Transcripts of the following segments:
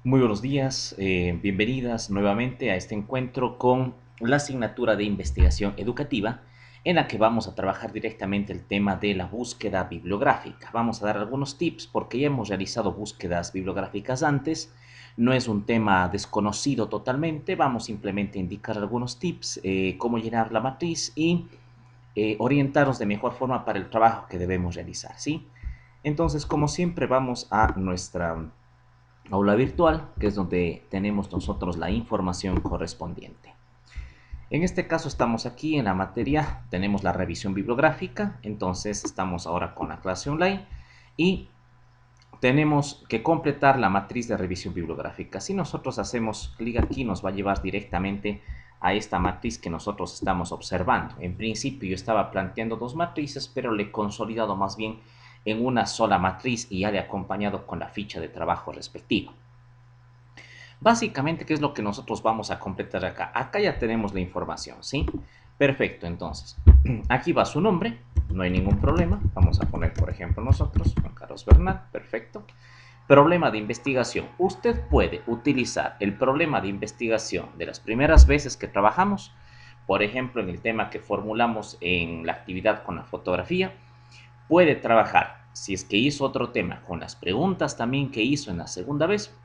Muy buenos días, bienvenidas nuevamente a este encuentro con la asignatura de investigación educativa en la que vamos a trabajar directamente el tema de la búsqueda bibliográfica. Vamos a dar algunos tips porque ya hemos realizado búsquedas bibliográficas antes, no es un tema desconocido totalmente, vamos simplemente a indicar algunos tips, cómo llenar la matriz y orientarnos de mejor forma para el trabajo que debemos realizar, ¿sí? Entonces, como siempre, vamos a nuestra aula virtual, que es donde tenemos nosotros la información correspondiente. En este caso estamos aquí en la materia, tenemos la revisión bibliográfica, entonces estamos ahora con la clase online y tenemos que completar la matriz de revisión bibliográfica. Si nosotros hacemos clic aquí, nos va a llevar directamente a esta matriz que nosotros estamos observando. En principio yo estaba planteando dos matrices, pero le he consolidado más bien en una sola matriz y ya le he acompañado con la ficha de trabajo respectiva. Básicamente, ¿qué es lo que nosotros vamos a completar acá? Acá ya tenemos la información, ¿sí? Perfecto, entonces, aquí va su nombre, no hay ningún problema. Vamos a poner, por ejemplo, nosotros, Juan Carlos Bernal, perfecto. Problema de investigación. Usted puede utilizar el problema de investigación de las primeras veces que trabajamos, por ejemplo, en el tema que formulamos en la actividad con la fotografía. Puede trabajar, si es que hizo otro tema, con las preguntas también que hizo en la segunda vez,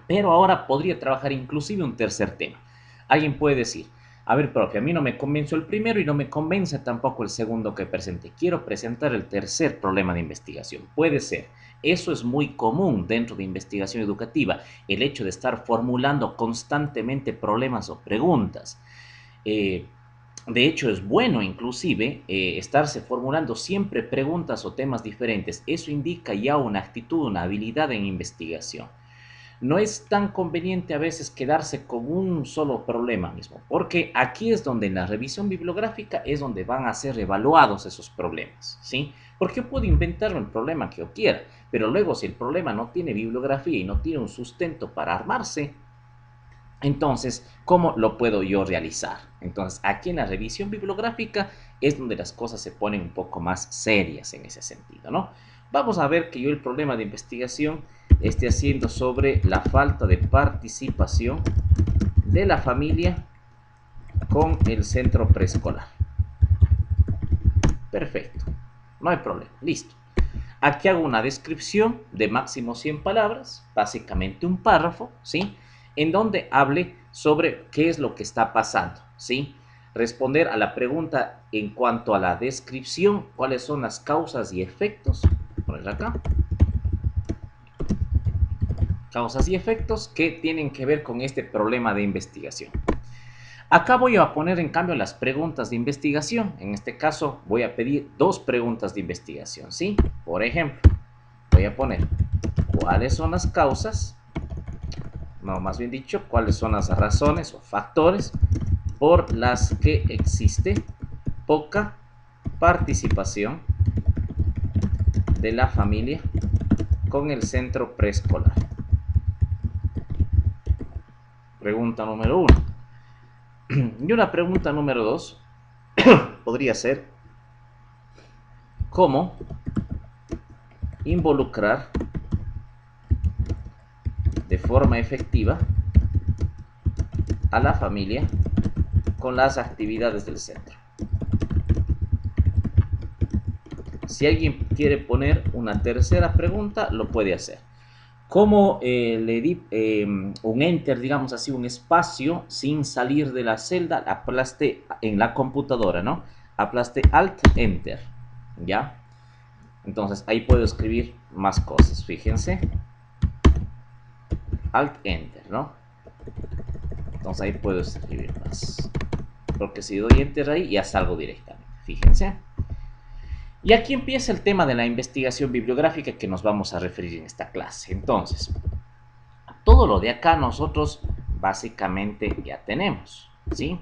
pero ahora podría trabajar inclusive un tercer tema. Alguien puede decir, a ver, profe, a mí no me convenció el primero y no me convence tampoco el segundo que presenté. Quiero presentar el tercer problema de investigación. Puede ser. Eso es muy común dentro de investigación educativa, el hecho de estar formulando constantemente problemas o preguntas. Eh, de hecho, es bueno inclusive estarse formulando siempre preguntas o temas diferentes. Eso indica ya una actitud, una habilidad en investigación. No es tan conveniente a veces quedarse con un solo problema mismo, porque aquí es donde en la revisión bibliográfica es donde van a ser evaluados esos problemas, ¿sí? Porque yo puedo inventarme el problema que yo quiera, pero luego si el problema no tiene bibliografía y no tiene un sustento para armarse, entonces, ¿cómo lo puedo yo realizar? Entonces, aquí en la revisión bibliográfica es donde las cosas se ponen un poco más serias en ese sentido, ¿no? Vamos a ver que yo el problema de investigación esté haciendo sobre la falta de participación de la familia con el centro preescolar. Perfecto, no hay problema, listo. Aquí hago una descripción de máximo 100 palabras, básicamente un párrafo, ¿sí? En donde hable sobre qué es lo que está pasando, ¿sí? Responder a la pregunta en cuanto a la descripción, cuáles son las causas y efectos, poner acá, causas y efectos que tienen que ver con este problema de investigación. Acá voy a poner en cambio las preguntas de investigación. En este caso voy a pedir dos preguntas de investigación, ¿sí? Por ejemplo, voy a poner cuáles son las causas, no, más bien dicho, cuáles son las razones o factores por las que existe poca participación de la familia con el centro preescolar. Pregunta número 1. Y una pregunta número 2 podría ser, ¿cómo involucrar de forma efectiva a la familia con las actividades del centro? Si alguien quiere poner una tercera pregunta, lo puede hacer. ¿Cómo le di un enter, digamos así, un espacio sin salir de la celda? Aplasté en la computadora, ¿no? Aplasté Alt Enter, ¿ya? Entonces ahí puedo escribir más cosas, fíjense. Alt Enter, ¿no? Entonces ahí puedo escribir más. Porque si doy Enter ahí, ya salgo directamente, fíjense. Y aquí empieza el tema de la investigación bibliográfica que nos vamos a referir en esta clase. Entonces, todo lo de acá nosotros básicamente ya tenemos, ¿sí?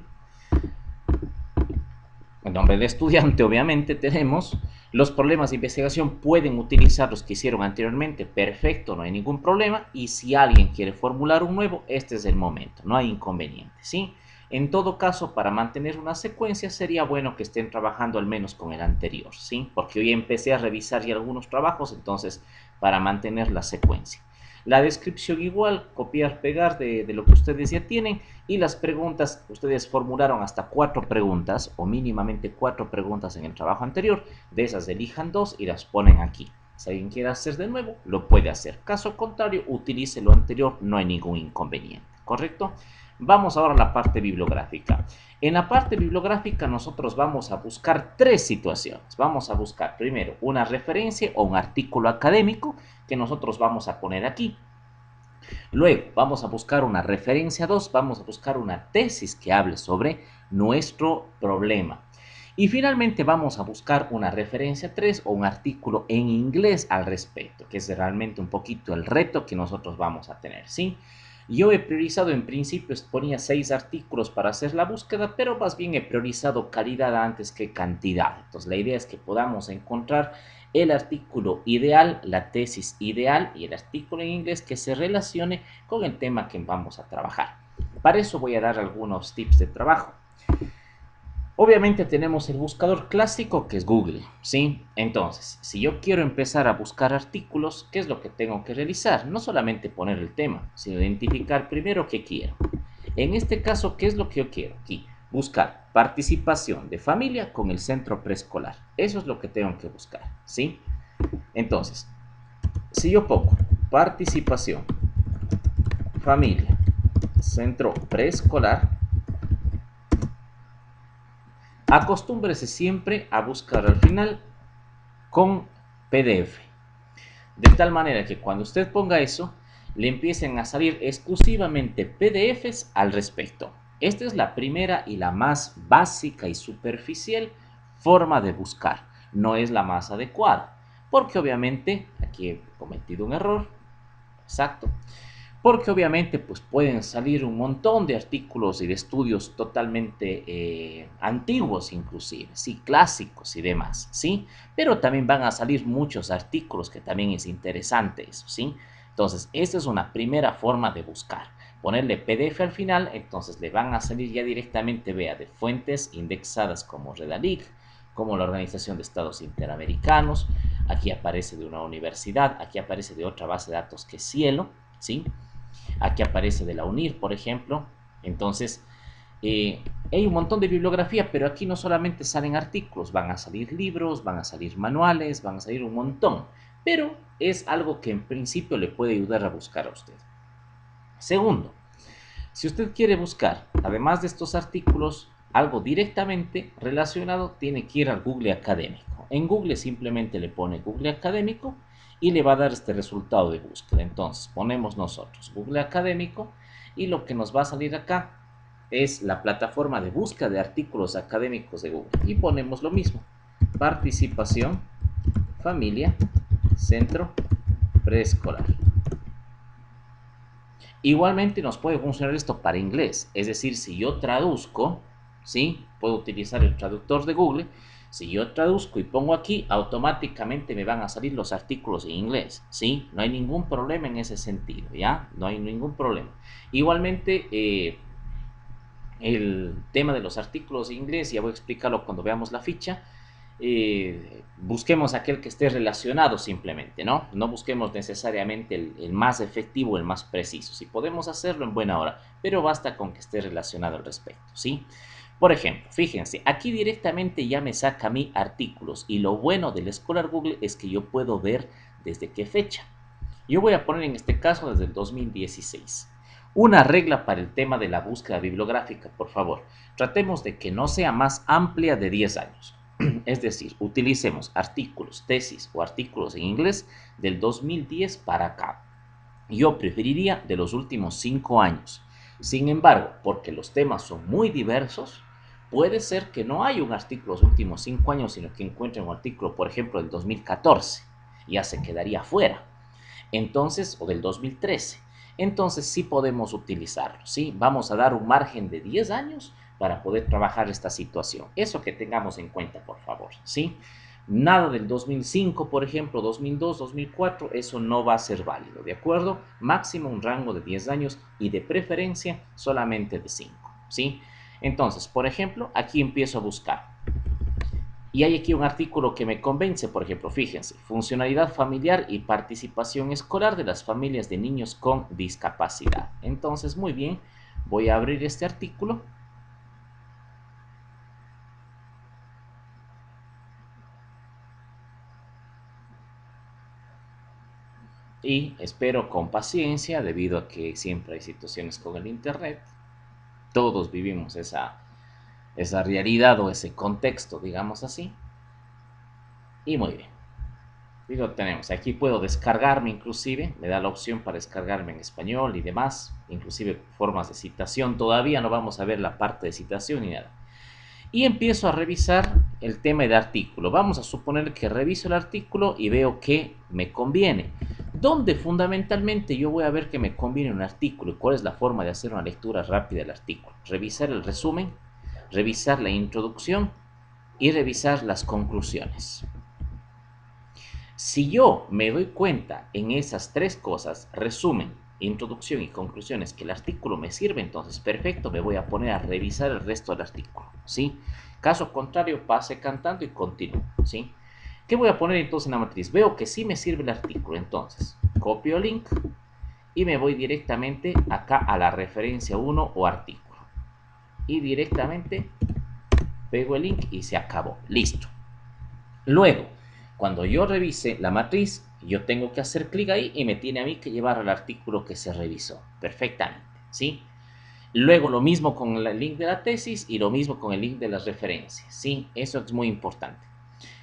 En nombre de estudiante, obviamente, tenemos los problemas de investigación, pueden utilizar los que hicieron anteriormente, perfecto, no hay ningún problema. Y si alguien quiere formular un nuevo, este es el momento, no hay inconveniente, ¿sí? En todo caso, para mantener una secuencia, sería bueno que estén trabajando al menos con el anterior, ¿sí? Porque hoy empecé a revisar ya algunos trabajos, entonces, para mantener la secuencia. La descripción igual, copiar, pegar de lo que ustedes ya tienen, y las preguntas, ustedes formularon hasta 4 preguntas o mínimamente 4 preguntas en el trabajo anterior, de esas elijan 2 y las ponen aquí. Si alguien quiere hacer de nuevo, lo puede hacer. Caso contrario, utilice lo anterior, no hay ningún inconveniente, ¿correcto? Vamos ahora a la parte bibliográfica. En la parte bibliográfica nosotros vamos a buscar 3 situaciones. Vamos a buscar primero una referencia o un artículo académico que nosotros vamos a poner aquí. Luego vamos a buscar una referencia 2, vamos a buscar una tesis que hable sobre nuestro problema. Y finalmente vamos a buscar una referencia 3 o un artículo en inglés al respecto, que es realmente un poquito el reto que nosotros vamos a tener, ¿sí? Yo he priorizado, en principio ponía 6 artículos para hacer la búsqueda, pero más bien he priorizado calidad antes que cantidad. Entonces la idea es que podamos encontrar el artículo ideal, la tesis ideal y el artículo en inglés que se relacione con el tema que vamos a trabajar. Para eso voy a dar algunos tips de trabajo. Obviamente tenemos el buscador clásico que es Google, ¿sí? Entonces, si yo quiero empezar a buscar artículos, ¿qué es lo que tengo que realizar? No solamente poner el tema, sino identificar primero qué quiero. En este caso, ¿qué es lo que yo quiero? Aquí, buscar participación de familia con el centro preescolar. Eso es lo que tengo que buscar, ¿sí? Entonces, si yo pongo participación, familia, centro preescolar, acostúmbrese siempre a buscar al final con PDF. De tal manera que cuando usted ponga eso, le empiecen a salir exclusivamente PDFs al respecto. Esta es la primera y la más básica y superficial forma de buscar. No es la más adecuada, porque obviamente aquí he cometido un error. Exacto. Porque obviamente pues pueden salir un montón de artículos y de estudios totalmente antiguos inclusive, sí, clásicos y demás, ¿sí? Pero también van a salir muchos artículos que también es interesante eso, ¿sí? Entonces, esta es una primera forma de buscar. Ponerle PDF al final, entonces le van a salir ya directamente, vea, de fuentes indexadas como Redalyc, como la Organización de Estados Interamericanos, aquí aparece de una universidad, aquí aparece de otra base de datos que es Cielo, ¿sí? Aquí aparece de la UNIR, por ejemplo. Entonces, hay un montón de bibliografía, pero aquí no solamente salen artículos, van a salir libros, van a salir manuales, van a salir un montón. Pero es algo que en principio le puede ayudar a buscar a usted. Segundo, si usted quiere buscar, además de estos artículos, algo directamente relacionado, tiene que ir al Google Académico. En Google simplemente le pone Google Académico y le va a dar este resultado de búsqueda. Entonces ponemos nosotros Google Académico y lo que nos va a salir acá es la plataforma de búsqueda de artículos académicos de Google. Y ponemos lo mismo, participación, familia, centro preescolar. Igualmente nos puede funcionar esto para inglés, es decir, si yo traduzco, ¿sí? Puedo utilizar el traductor de Google. Si yo traduzco y pongo aquí, automáticamente me van a salir los artículos en inglés, ¿sí? No hay ningún problema en ese sentido, ¿ya? No hay ningún problema. Igualmente, el tema de los artículos en inglés, ya voy a explicarlo cuando veamos la ficha. Busquemos aquel que esté relacionado simplemente, ¿no? No busquemos necesariamente el más efectivo, el más preciso. Si podemos hacerlo en buena hora, pero basta con que esté relacionado al respecto, ¿sí? Por ejemplo, fíjense, aquí directamente ya me saca a mí artículos y lo bueno del Scholar Google es que yo puedo ver desde qué fecha. Yo voy a poner en este caso desde el 2016. Una regla para el tema de la búsqueda bibliográfica, por favor. Tratemos de que no sea más amplia de 10 años. Es decir, utilicemos artículos, tesis o artículos en inglés del 2010 para acá. Yo preferiría de los últimos 5 años. Sin embargo, porque los temas son muy diversos, puede ser que no haya un artículo de los últimos 5 años, sino que encuentren un artículo, por ejemplo, del 2014. Ya se quedaría fuera. Entonces, o del 2013. Entonces sí podemos utilizarlo, ¿sí? Vamos a dar un margen de 10 años para poder trabajar esta situación. Eso que tengamos en cuenta, por favor, ¿sí? Nada del 2005, por ejemplo, 2002, 2004, eso no va a ser válido, ¿de acuerdo? Máximo un rango de 10 años y de preferencia solamente de 5, ¿sí? Entonces, por ejemplo, aquí empiezo a buscar Y hay aquí un artículo que me convence, por ejemplo, fíjense, funcionalidad familiar y participación escolar de las familias de niños con discapacidad. Entonces, muy bien, voy a abrir este artículo. Y espero con paciencia, debido a que siempre hay situaciones con el internet. Todos vivimos esa realidad o ese contexto, digamos así. Y muy bien. Y lo tenemos. Aquí puedo descargarme inclusive. Me da la opción para descargarme en español y demás. Inclusive formas de citación. Todavía no vamos a ver la parte de citación ni nada. Y empiezo a revisar el tema del artículo. Vamos a suponer que reviso el artículo y veo que me conviene. Donde fundamentalmente yo voy a ver que me conviene un artículo y cuál es la forma de hacer una lectura rápida del artículo. Revisar el resumen, revisar la introducción y revisar las conclusiones. Si yo me doy cuenta en esas tres cosas, resumen, introducción y conclusiones, que el artículo me sirve, entonces perfecto, me voy a poner a revisar el resto del artículo, ¿sí? Caso contrario, pase cantando y continúo, ¿sí? ¿Qué voy a poner entonces en la matriz? Veo que sí me sirve el artículo, entonces copio el link y me voy directamente acá a la referencia 1 o artículo. Y directamente pego el link y se acabó, listo. Luego, cuando yo revise la matriz, yo tengo que hacer clic ahí y me tiene a mí que llevar al artículo que se revisó. Perfectamente, ¿sí? Luego lo mismo con el link de la tesis y lo mismo con el link de las referencias, ¿sí? Eso es muy importante,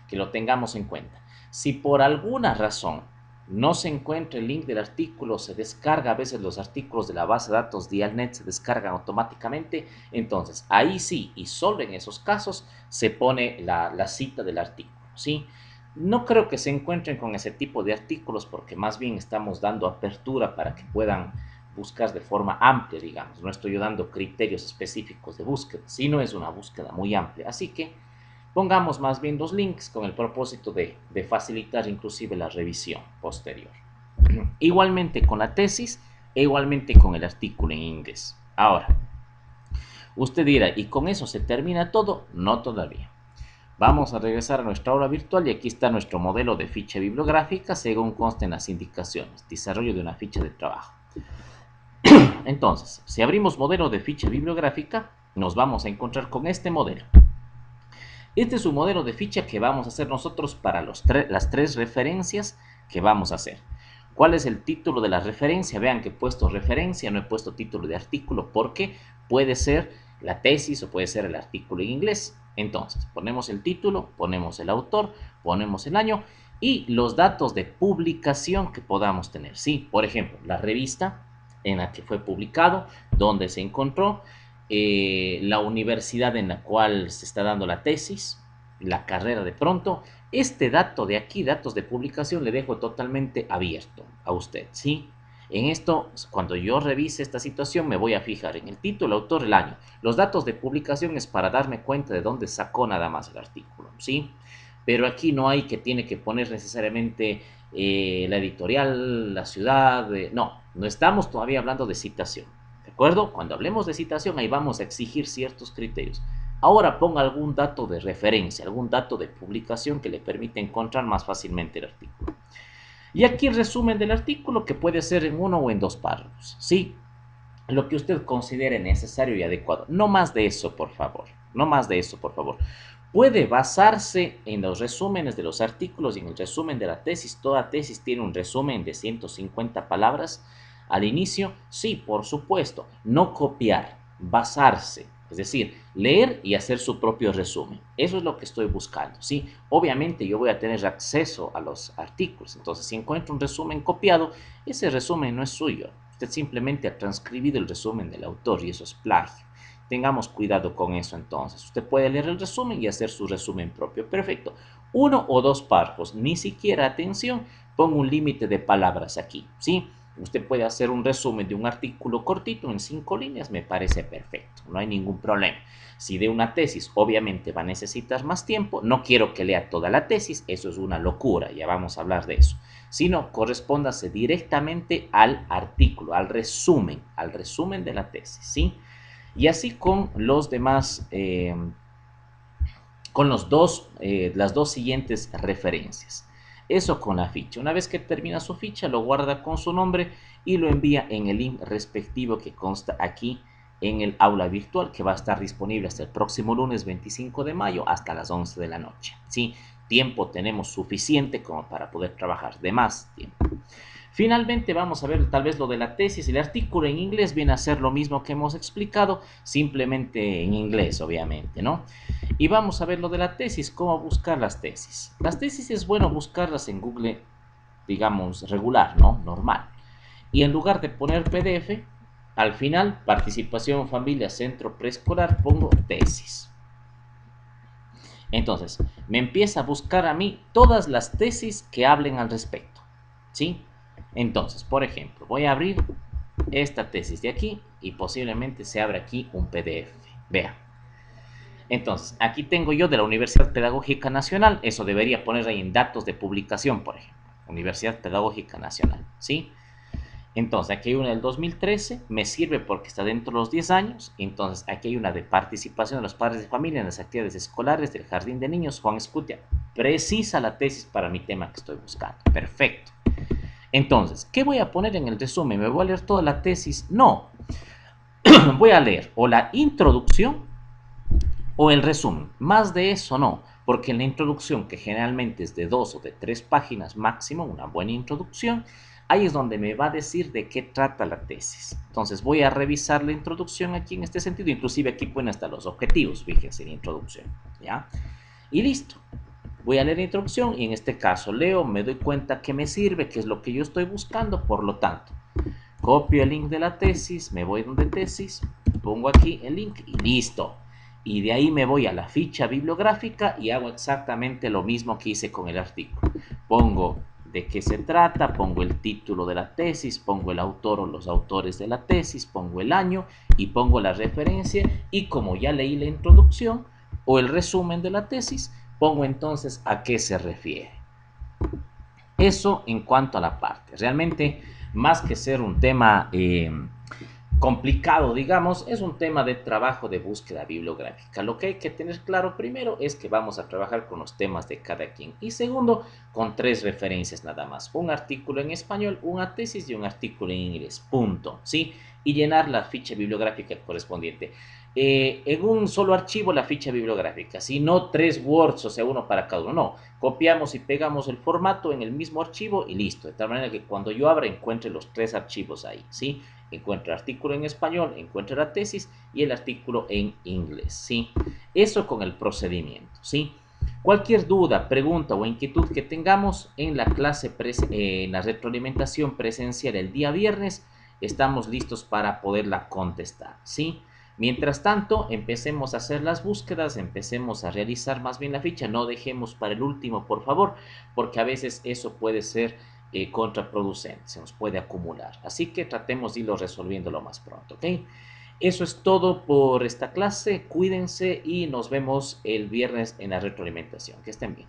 que lo tengamos en cuenta. Si por alguna razón no se encuentra el link del artículo, se descarga, a veces los artículos de la base de datos Dialnet se descargan automáticamente, entonces ahí sí, y solo en esos casos, se pone la cita del artículo, ¿sí? No creo que se encuentren con ese tipo de artículos porque más bien estamos dando apertura para que puedan buscar de forma amplia, digamos. No estoy dando criterios específicos de búsqueda, sino es una búsqueda muy amplia. Así que pongamos más bien los links con el propósito de facilitar inclusive la revisión posterior. Igualmente con la tesis e igualmente con el artículo en inglés. Ahora, usted dirá, ¿y con eso se termina todo? No todavía. Vamos a regresar a nuestra aula virtual y aquí está nuestro modelo de ficha bibliográfica según consta en las indicaciones. Desarrollo de una ficha de trabajo. Entonces, si abrimos modelo de ficha bibliográfica, nos vamos a encontrar con este modelo. Este es un modelo de ficha que vamos a hacer nosotros para las tres referencias que vamos a hacer. ¿Cuál es el título de la referencia? Vean que he puesto referencia, no he puesto título de artículo, porque puede ser la tesis o puede ser el artículo en inglés. Entonces, ponemos el título, ponemos el autor, ponemos el año y los datos de publicación que podamos tener. Sí, por ejemplo, la revista en la que fue publicado, dónde se encontró, la universidad en la cual se está dando la tesis, la carrera de pronto. Este dato de aquí, datos de publicación, le dejo totalmente abierto a usted, ¿sí? En esto, cuando yo revise esta situación, me voy a fijar en el título, el autor, el año. Los datos de publicación es para darme cuenta de dónde sacó nada más el artículo, ¿sí? Pero aquí no hay que tiene que poner necesariamente la editorial, la ciudad, no estamos todavía hablando de citación, ¿de acuerdo? Cuando hablemos de citación, ahí vamos a exigir ciertos criterios. Ahora ponga algún dato de referencia, algún dato de publicación que le permite encontrar más fácilmente el artículo. Y aquí el resumen del artículo, que puede ser en uno o en dos párrafos, ¿sí? Lo que usted considere necesario y adecuado. No más de eso, por favor. No más de eso, por favor. Puede basarse en los resúmenes de los artículos y en el resumen de la tesis. Toda tesis tiene un resumen de 150 palabras al inicio. Sí, por supuesto. No copiar, basarse. Es decir, leer y hacer su propio resumen. Eso es lo que estoy buscando, ¿sí? Obviamente yo voy a tener acceso a los artículos. Entonces, si encuentro un resumen copiado, ese resumen no es suyo. Usted simplemente ha transcribido el resumen del autor y eso es plagio. Tengamos cuidado con eso entonces. Usted puede leer el resumen y hacer su resumen propio. Perfecto. Uno o dos párrafos. Ni siquiera, atención, pongo un límite de palabras aquí, ¿sí? Usted puede hacer un resumen de un artículo cortito en 5 líneas, me parece perfecto, no hay ningún problema. Si de una tesis, obviamente va a necesitar más tiempo, no quiero que lea toda la tesis, eso es una locura, ya vamos a hablar de eso. Sino correspóndase directamente al artículo, al resumen de la tesis, ¿sí? Y así con los demás con las dos siguientes referencias. Eso con la ficha. Una vez que termina su ficha, lo guarda con su nombre y lo envía en el link respectivo que consta aquí en el aula virtual, que va a estar disponible hasta el próximo lunes 25 de mayo hasta las 11 de la noche. ¿Sí? Tiempo tenemos suficiente como para poder trabajar, de más tiempo. Finalmente vamos a ver tal vez lo de la tesis. El artículo en inglés viene a ser lo mismo que hemos explicado, simplemente en inglés, obviamente, ¿no? Y vamos a ver lo de la tesis, cómo buscar las tesis. Las tesis es bueno buscarlas en Google, digamos, regular, ¿no? Normal. Y en lugar de poner PDF, al final, participación, familia, centro preescolar, pongo tesis. Entonces, me empieza a buscar a mí todas las tesis que hablen al respecto, ¿sí? Entonces, por ejemplo, voy a abrir esta tesis de aquí y posiblemente se abra aquí un PDF. Vea. Entonces, aquí tengo yo de la Universidad Pedagógica Nacional, eso debería poner ahí en datos de publicación, por ejemplo, Universidad Pedagógica Nacional, ¿sí? Entonces, aquí hay una del 2013, me sirve porque está dentro de los 10 años. Entonces, aquí hay una de participación de los padres de familia en las actividades escolares del Jardín de Niños, Juan Escutia. Precisa la tesis para mi tema que estoy buscando. Perfecto. Entonces, ¿qué voy a poner en el resumen? ¿Me voy a leer toda la tesis? No. Voy a leer o la introducción o el resumen. Más de eso no, porque en la introducción, que generalmente es de 2 o de 3 páginas máximo, una buena introducción, ahí es donde me va a decir de qué trata la tesis. Entonces voy a revisar la introducción aquí en este sentido, inclusive aquí ponen hasta los objetivos, fíjense, en la introducción, ¿ya? Y listo. Voy a leer la introducción y en este caso leo, me doy cuenta que me sirve, que es lo que yo estoy buscando, por lo tanto, copio el link de la tesis, me voy donde tesis, pongo aquí el link y listo. Y de ahí me voy a la ficha bibliográfica y hago exactamente lo mismo que hice con el artículo. Pongo de qué se trata, pongo el título de la tesis, pongo el autor o los autores de la tesis, pongo el año y pongo la referencia, y como ya leí la introducción o el resumen de la tesis, pongo entonces a qué se refiere. Eso en cuanto a la parte. Realmente, más que ser un tema complicado, digamos, es un tema de trabajo de búsqueda bibliográfica. Lo que hay que tener claro primero es que vamos a trabajar con los temas de cada quien. Y segundo, con 3 referencias nada más. Un artículo en español, una tesis y un artículo en inglés. Punto. ¿Sí? Y llenar la ficha bibliográfica correspondiente. En un solo archivo la ficha bibliográfica, si no 3 Words, o sea, uno para cada uno. No, copiamos y pegamos el formato en el mismo archivo y listo. De tal manera que cuando yo abra encuentre los 3 archivos ahí, ¿sí? Encuentre el artículo en español, encuentre la tesis y el artículo en inglés, ¿sí? Eso con el procedimiento, ¿sí? Cualquier duda, pregunta o inquietud que tengamos en la clase, en la retroalimentación presencial el día viernes, estamos listos para poderla contestar, ¿sí? Mientras tanto, empecemos a hacer las búsquedas, empecemos a realizar más bien la ficha, no dejemos para el último, por favor, porque a veces eso puede ser contraproducente, se nos puede acumular. Así que tratemos de irlo resolviendo lo más pronto, ¿ok? Eso es todo por esta clase, cuídense y nos vemos el viernes en la retroalimentación. Que estén bien.